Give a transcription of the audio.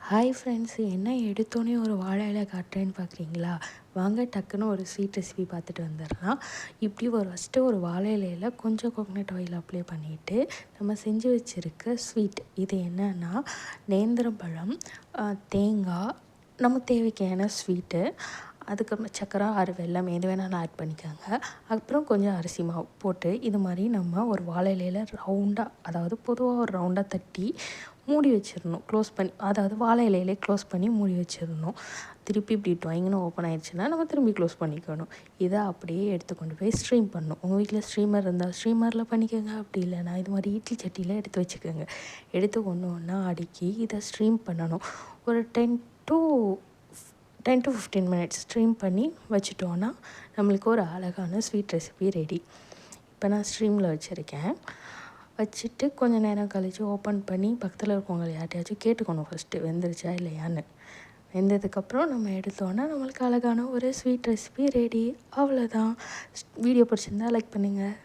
Hi friends, என்ன எடுத்தோன்னே ஒரு வாழை இலை காட்டுறேன்னு பார்க்குறீங்களா? வாங்க டக்குன்னு ஒரு ஸ்வீட் ரெசிபி பார்த்துட்டு வந்துடலாம். இப்படி ஃபஸ்ட்டு ஒரு வாழை இலையில் கொஞ்சம் கோகனட் ஆயில் அப்ளை பண்ணிவிட்டு நம்ம செஞ்சு வச்சுருக்க ஸ்வீட் இது என்னன்னா நேந்திரம்பழம், தேங்காய், நம்ம தேவைக்கான ஸ்வீட்டு, அதுக்கப்புறம் சர்க்கரை ஆறு வெல்லம் எது வேணாலும் ஆட் பண்ணிக்கோங்க. அப்புறம் கொஞ்சம் அரிசி மாவு போட்டு இது மாதிரி நம்ம ஒரு வாழை இலையில் ரவுண்டாக, அதாவது பொதுவாக ஒரு ரவுண்டாக தட்டி மூடி வச்சிடணும். க்ளோஸ் பண்ணி, அதாவது வாழை இலையிலே க்ளோஸ் பண்ணி மூடி வச்சிடணும். திருப்பி இப்படி ட்ராயிங்னு ஓப்பன் ஆயிடுச்சுன்னா நம்ம திரும்பி க்ளோஸ் பண்ணிக்கணும். இதை அப்படியே எடுத்து கொண்டு போய் ஸ்ட்ரீம் பண்ணணும். உங்கள் வீட்டில் ஸ்ட்ரீமர் இருந்தால் ஸ்ட்ரீமரில் பண்ணிக்கோங்க. அப்படி இல்லைனா இது மாதிரி இட்லி சட்டியில் எடுத்து வச்சுக்கோங்க. எடுத்து ஒன்று ஒன்றா அடுக்கி இதை ஸ்ட்ரீம் பண்ணணும். ஒரு 10 to 15 மினிட்ஸ் ஸ்ட்ரீம் பண்ணி வச்சுட்டோன்னா நம்மளுக்கு ஒரு அழகான ஸ்வீட் ரெசிபி ரெடி. இப்போ நான் ஸ்ட்ரீமில் வச்சுருக்கேன். வச்சுட்டு கொஞ்சம் நேரம் கழித்து ஓப்பன் பண்ணி பக்கத்தில் இருக்கவங்க யார்ட்டையாச்சும் கேட்டுக்கணும் ஃபஸ்ட்டு வெந்துருச்சா இல்லையான்னு. வெந்ததுக்கப்புறம் நம்ம எடுத்தோன்னா நம்மளுக்கு அழகான ஒரு ஸ்வீட் ரெசிபி ரெடி. அவ்வளோதான். வீடியோ பிடிச்சிருந்தா லைக் பண்ணுங்கள்.